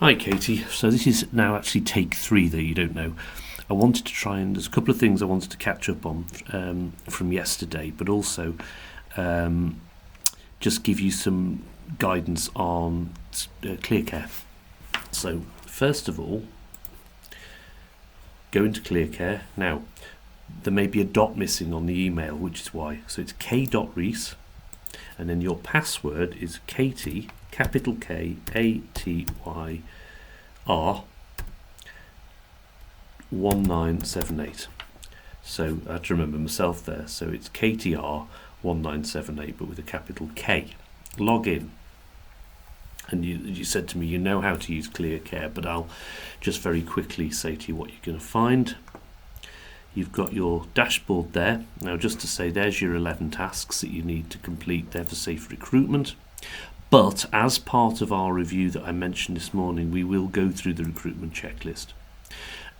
Hi Katie, so this is now actually take 3 that you don't know. I wanted to try and, there's a couple of things I wanted to catch up on from yesterday, but also just give you some guidance on Clearcare. So first of all, go into Clearcare. Now, there may be a dot missing on the email, which is why. So it's k.reese, and then your password is Katie, capital K, A-T-Y, R, 1978. So I have to remember myself there. So it's KTR 1978, but with a capital K. Log in. And you said to me, you know how to use Clearcare, but I'll just very quickly say to you what you're going to find. You've got your dashboard there. Now, just to say, there's your 11 tasks that you need to complete there for safe recruitment. But as part of our review that I mentioned this morning, we will go through the recruitment checklist.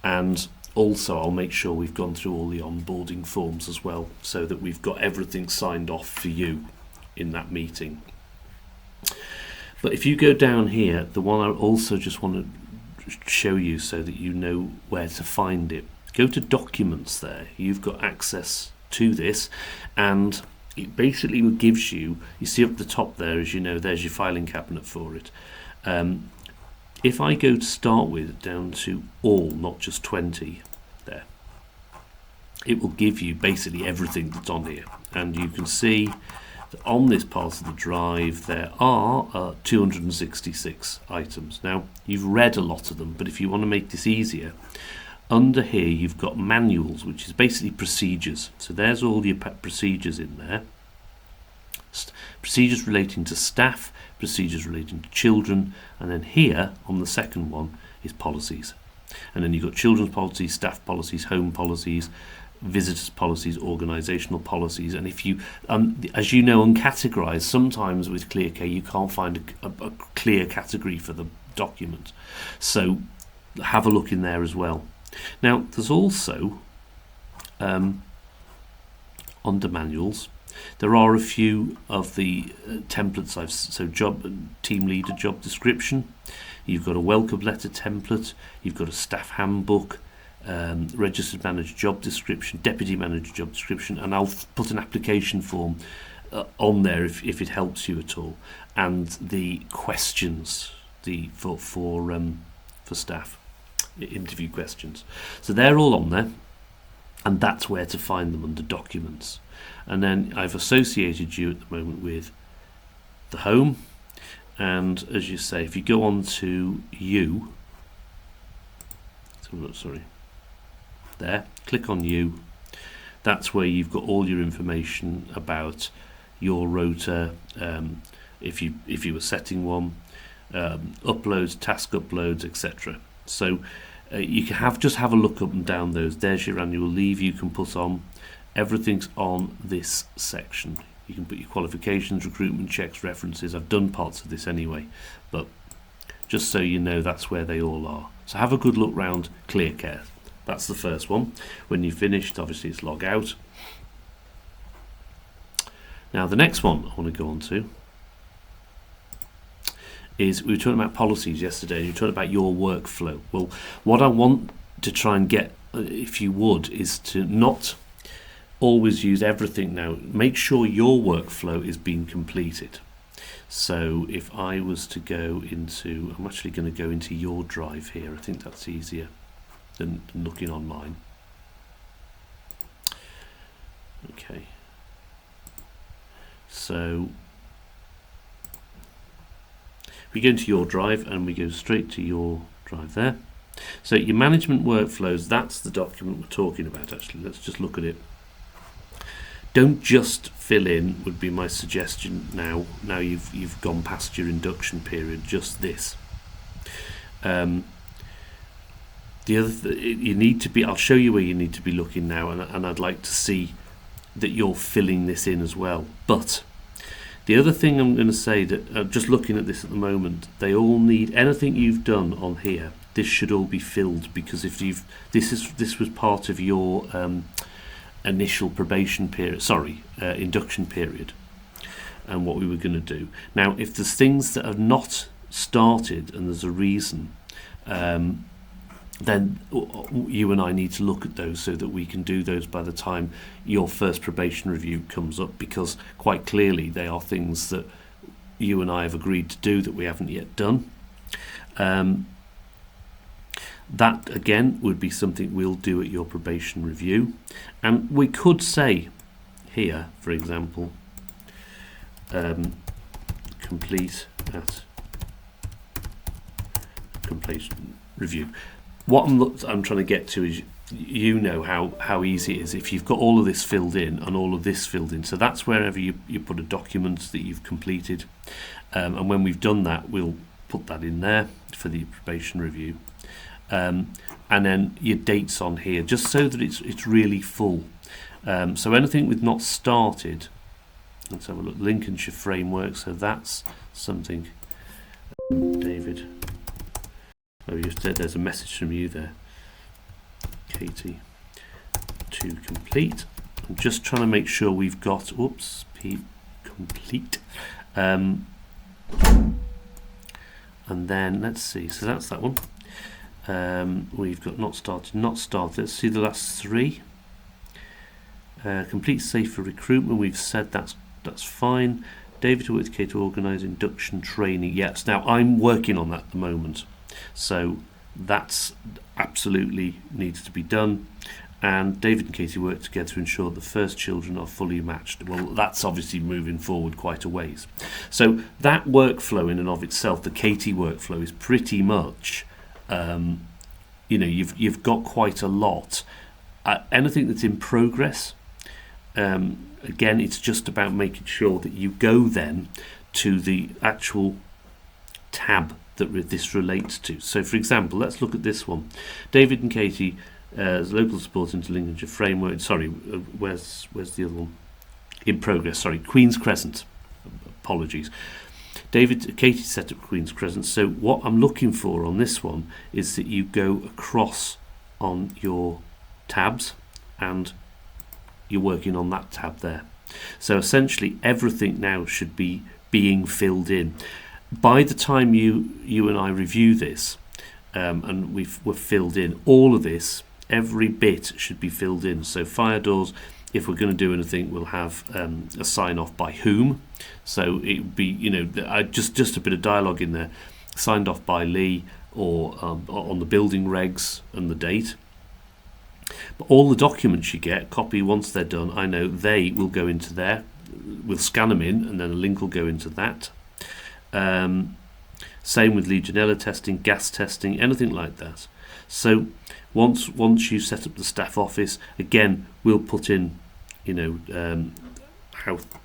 And also, I'll make sure we've gone through all the onboarding forms as well, so that we've got everything signed off for you in that meeting. But if you go down here, the one I also just want to show you so that you know where to find it. Go to documents there. You've got access to this, and it basically gives you see up the top there, as you know, there's your filing cabinet for it. If I go to start with down to all, not just 20 there, it will give you basically everything that's on here. And you can see that on this part of the drive there are 266 items. Now, you've read a lot of them, but if you want to make this easier, under here you've got manuals, which is basically procedures. So there's all your procedures in there. Procedures relating to staff, procedures relating to children, and then here on the second one is policies. And then you've got children's policies, staff policies, home policies, visitors policies, organisational policies. And if you, as you know, uncategorised, sometimes with Clearcare you can't find a clear category for the document. So have a look in there as well. Now, there's also, under manuals, there are a few of the templates team leader job description. You've got a welcome letter template. You've got a staff handbook, registered manager job description, deputy manager job description, and I'll put an application form on there if it helps you at all, and the questions for staff. Interview questions. So they're all on there, and that's where to find them under documents. And then I've associated you at the moment with the home, and as you say, if you go on to you, there, click on you, that's where you've got all your information about your rota, if you were setting one, uploads, task uploads, etc. So you can just have a look up and down those. There's your annual leave you can put on. Everything's on this section. You can put your qualifications, recruitment checks, references. I've done parts of this anyway, but just so you know, that's where they all are. So have a good look round Clearcare. That's the first one. When you've finished, obviously it's log out. Now the next one I want to go on to is, we were talking about policies yesterday, and you were talking about your workflow. Well, what I want to try and get, if you would, is to not always use everything now. Make sure your workflow is being completed. So if I was to go into, I'm actually going to go into your drive here. I think that's easier than looking online. Okay. So we go into your drive and we go straight to your drive there. So your management workflows, that's the document we're talking about actually. Let's just look at it. Don't just fill in, would be my suggestion now you've gone past your induction period, just this. The other you need to be, I'll show you where you need to be looking now, and I'd like to see that you're filling this in as well. But the other thing I'm going to say, that just looking at this at the moment, they all need, anything you've done on here, this should all be filled, because if this was part of your initial probation period, induction period, and what we were going to do. Now, if there's things that are not started and there's a reason, then you and I need to look at those so that we can do those by the time your first probation review comes up, because quite clearly they are things that you and I have agreed to do that we haven't yet done. That again would be something we'll do at your probation review. And we could say here, for example, complete at completion review. What I'm trying to get to is, you know how easy it is if you've got all of this filled in and all of this filled in. So that's wherever you put a document that you've completed, and when we've done that, we'll put that in there for the probation review, and then your dates on here, just so that it's really full. So anything with not started, let's have a look. Lincolnshire framework, so that's something. David, oh, you said there's a message from you there, Katie, to complete. I'm just trying to make sure we've got complete, and then let's see, so that's that one. We've got not started. Let's see the last three. Complete safer recruitment, we've said that's fine. David to work with Kate to organise induction training. Yes, now I'm working on that at the moment, so that's absolutely needs to be done. And David and Katie work together to ensure the first children are fully matched. Well, that's obviously moving forward quite a ways. So that workflow in and of itself, the Katie workflow, is pretty much, you've got quite a lot. Anything that's in progress, again, it's just about making sure that you go then to the actual tab that this relates to. So, for example, let's look at this one. David and Katie, as local support into Lincolnshire framework. Sorry, where's the other one? In progress. Sorry, Queen's Crescent. Apologies. Katie set up Queen's Crescent. So what I'm looking for on this one is that you go across on your tabs and you're working on that tab there. So essentially everything now should be being filled in. By the time you and I review this, and we've filled in all of this, every bit should be filled in. So fire doors, if we're going to do anything, we'll have a sign off by whom. So it would be, just a bit of dialogue in there, signed off by Lee, or on the building regs and the date. But all the documents you get, copy once they're done, I know they will go into there. We'll scan them in, and then a link will go into that. Same with Legionella testing, gas testing, anything like that. So once you set up the staff office, again, we'll put in,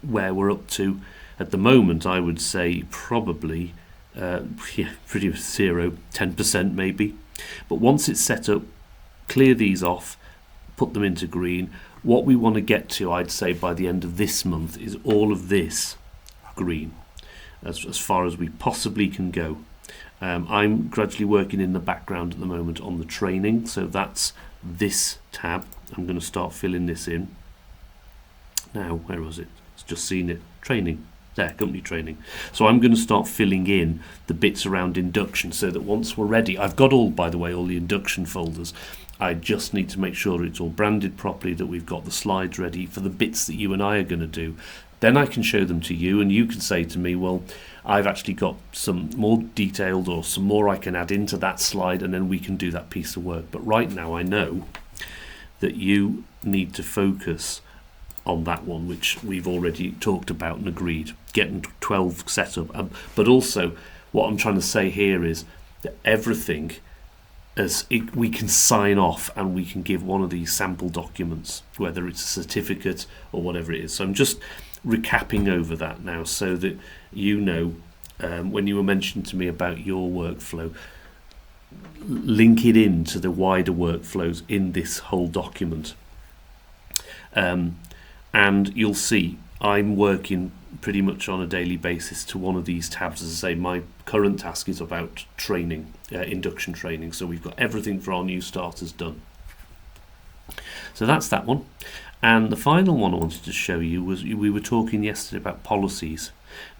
where we're up to. At the moment, I would say probably, pretty much 0, 10% maybe. But once it's set up, clear these off, put them into green. What we want to get to, I'd say, by the end of this month is all of this green, as far as we possibly can go. I'm gradually working in the background at the moment on the training, so that's this tab. I'm going to start filling this in. Now, where was it? It's just seen it. Training. There, company training. So I'm going to start filling in the bits around induction so that once we're ready, I've got by the way, all the induction folders. I just need to make sure it's all branded properly, that we've got the slides ready for the bits that you and I are going to do. Then I can show them to you, and you can say to me, well, I've actually got some more detailed or some more I can add into that slide, and then we can do that piece of work. But right now I know that you need to focus on that one, which we've already talked about and agreed, getting 12 set up. But also what I'm trying to say here is that everything, we can sign off and we can give one of these sample documents, whether it's a certificate or whatever it is. So I'm just recapping over that now so that when you were mentioning to me about your workflow, link it into the wider workflows in this whole document. And you'll see I'm working pretty much on a daily basis to one of these tabs. As I say, my current task is about training, induction training. So we've got everything for our new starters done. So that's that one. And the final one I wanted to show you was, we were talking yesterday about policies.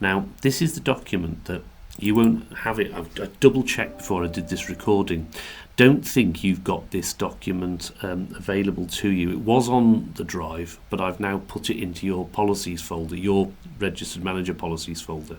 Now, this is the document that You won't have it. I double checked before I did this recording. Don't think you've got this document available to you. It was on the drive, but I've now put it into your policies folder, your registered manager policies folder.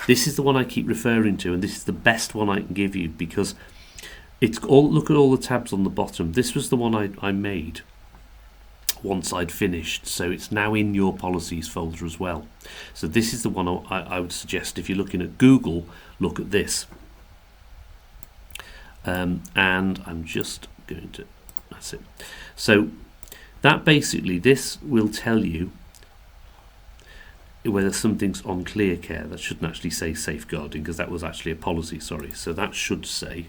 This is the one I keep referring to, and this is the best one I can give you because it's all. Look at all the tabs on the bottom. This was the one I made once I'd finished, so it's now in your policies folder as well. So this is the one I would suggest if you're looking at Google, look at this. And I'm just going to, that's it. So that basically, this will tell you whether something's on Clearcare. That shouldn't actually say safeguarding because that was actually a policy, sorry. So that should say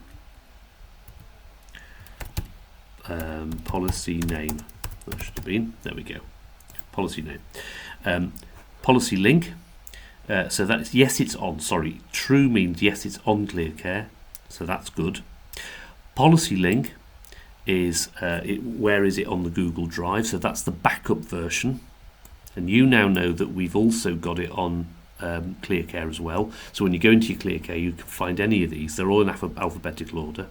policy name. That should have been, there we go, policy name. Policy link, so that's, yes it's on, sorry, true means yes it's on Clearcare, so that's good. Policy link is, where is it on the Google Drive, so that's the backup version, and you now know that we've also got it on Clearcare as well, so when you go into your Clearcare you can find any of these, they're all in alphabetical order.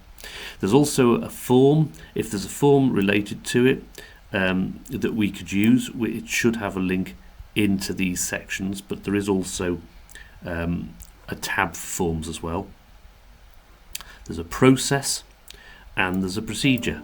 There's also a form, if there's a form related to it, that we could use, it should have a link into these sections, but there is also a tab for forms as well. There's a process and there's a procedure.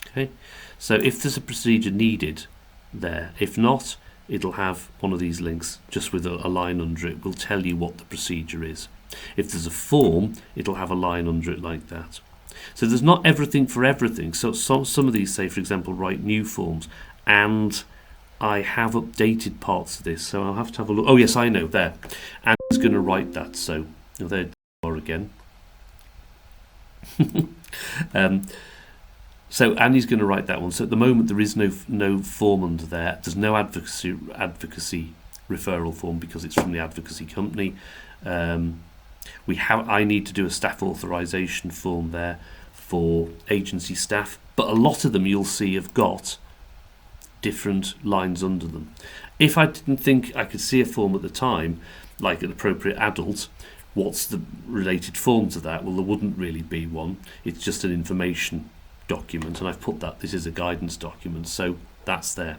Okay, so if there's a procedure needed there, if not, it'll have one of these links just with a line under it, will tell you what the procedure is. If there's a form, it'll have a line under it like that. So there's not everything for everything. So some of these say, for example, write new forms, and I have updated parts of this, so I'll have to have a look. Oh yes, I know, there. And it's going to write that, so there you are again. So Annie's going to write that one. So at the moment there is no form under there. There's no advocacy referral form because it's from the advocacy company. I need to do a staff authorization form there for agency staff, but a lot of them you'll see have got different lines under them. If I didn't think I could see a form at the time, like an appropriate adult, what's the related form to that? Well, there wouldn't really be one. It's just an information document, and I've put that this is a guidance document, so that's there.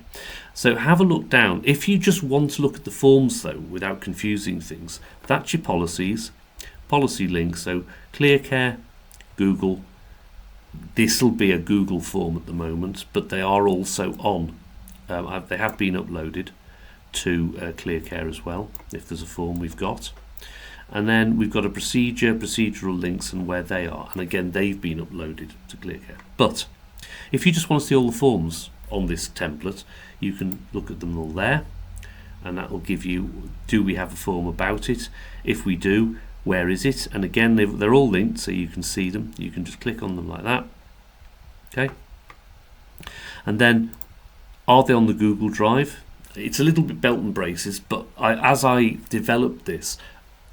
So have a look down. If you just want to look at the forms though without confusing things, that's your policies, policy link. So Clearcare, Google, this will be a Google form at the moment, but they are also on, they have been uploaded to Clearcare as well, if there's a form we've got. And then we've got a procedure, procedural links and where they are, and again they've been uploaded to Clearcare. But if you just want to see all the forms on this template, you can look at them all there, and that will give you, do we have a form about it? If we do, where is it? And again they're all linked so you can see them. You can just click on them like that. Okay, and then are they on the Google Drive? It's a little bit belt and braces, but as I developed this,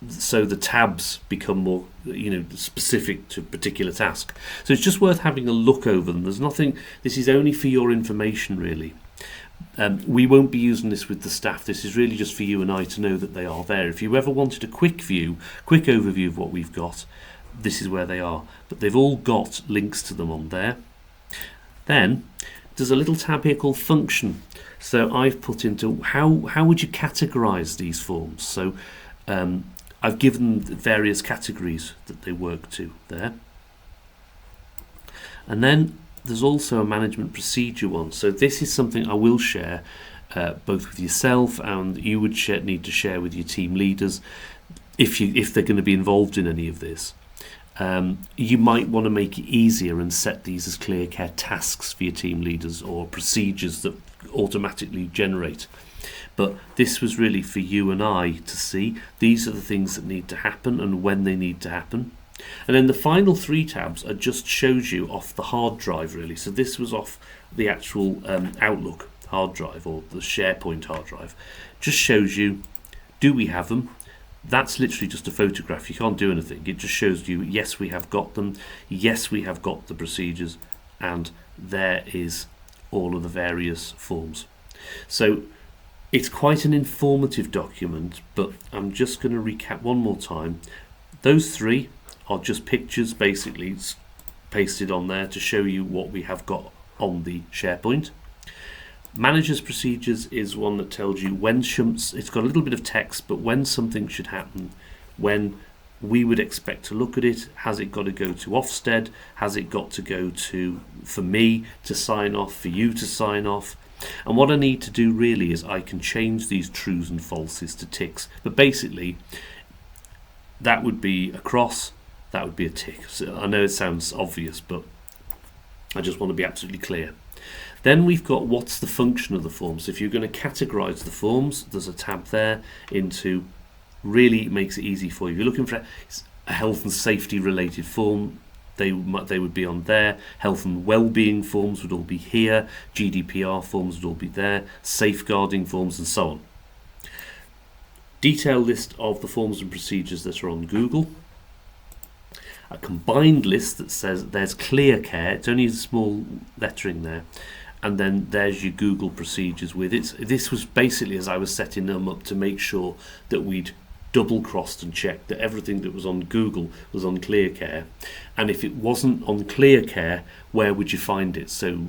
so the tabs become more, specific to a particular task. So it's just worth having a look over them. There's nothing, this is only for your information really. We won't be using this with the staff. This is really just for you and I to know that they are there. If you ever wanted a quick overview of what we've got, this is where they are. But they've all got links to them on there. Then there's a little tab here called function. So I've put into how would you categorize these forms. So I've given various categories that they work to there. And then there's also a management procedure one. So this is something I will share both with yourself, and you would need to share with your team leaders if they're going to be involved in any of this. You might want to make it easier and set these as Clearcare tasks for your team leaders or procedures that automatically generate. But this was really for you and I to see. These are the things that need to happen and when they need to happen. And then the final three tabs are just shows you off the hard drive really. So this was off the actual Outlook hard drive or the SharePoint hard drive. Just shows you, do we have them? That's literally just a photograph. You can't do anything. It just shows you, yes, we have got them. Yes, we have got the procedures. And there is all of the various forms. So It's quite an informative document, but I'm just going to recap one more time. Those three are just pictures basically pasted on there to show you what we have got on the SharePoint. Manager's procedures is one that tells you when it's got a little bit of text, but when something should happen, when we would expect to look at it. Has it got to go to Ofsted? Has it got to go to, for me to sign off, for you to sign off? And what I need to do really is I can change these trues and falses to ticks. But basically, that would be a cross, that would be a tick. So I know it sounds obvious, but I just want to be absolutely clear. Then we've got what's the function of the form. So if you're going to categorize the forms, there's a tab there into, really makes it easy for you. If you're looking for a health and safety related form, they would be on there. Health and well-being forms would all be here. GDPR forms would all be there. Safeguarding forms and so on. Detailed list of the forms and procedures that are on Google. A combined list that says there's Clearcare. It's only a small lettering there. And then there's your Google procedures with it. This was basically as I was setting them up to make sure that we'd double-crossed and checked that everything that was on Google was on Clearcare. And if it wasn't on Clearcare, where would you find it? So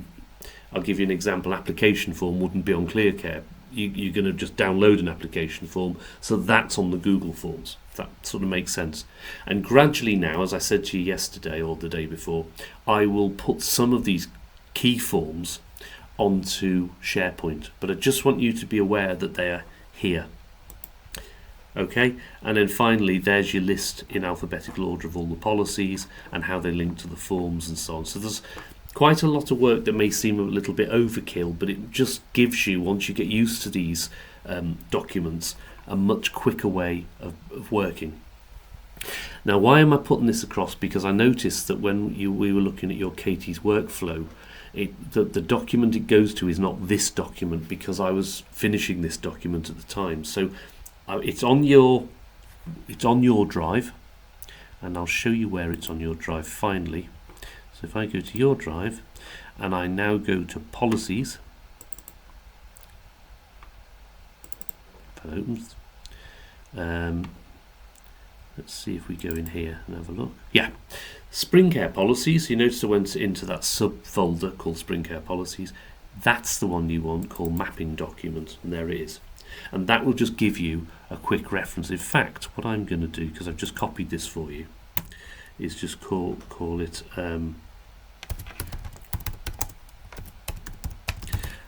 I'll give you an example. Application form wouldn't be on Clearcare. You're going to just download an application form, so that's on the Google Forms. That sort of makes sense. And gradually now, as I said to you yesterday or the day before, I will put some of these key forms onto SharePoint, but I just want you to be aware that they are here. Okay, and then finally there's your list in alphabetical order of all the policies and how they link to the forms and so on. So there's quite a lot of work that may seem a little bit overkill, but it just gives you, once you get used to these documents, a much quicker way of working. Now, why am I putting this across? Because I noticed that when we were looking at your Katie's workflow, the document it goes to is not this document, because I was finishing this document at the time. So it's on your drive, and I'll show you where it's on your drive finally. So if I go to your drive and I now go to policies, if that opens, let's see if we go in here and have a look. Yeah, Springcare policies. You notice I went into that subfolder called Springcare policies. That's the one you want, called mapping document, and there it is. And that will just give you a quick reference. In fact, what I'm going to do, because I've just copied this for you, is just call it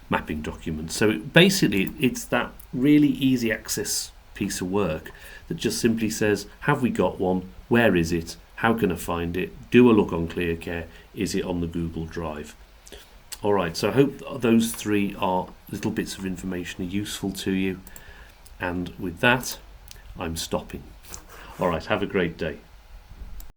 mapping document. So basically it's that really easy access piece of work that just simply says, have we got one? Where is it? How can I find it? Do a look on Clearcare. Is it on the Google Drive? All right, so I hope those three little bits of information are useful to you. And with that, I'm stopping. All right, have a great day.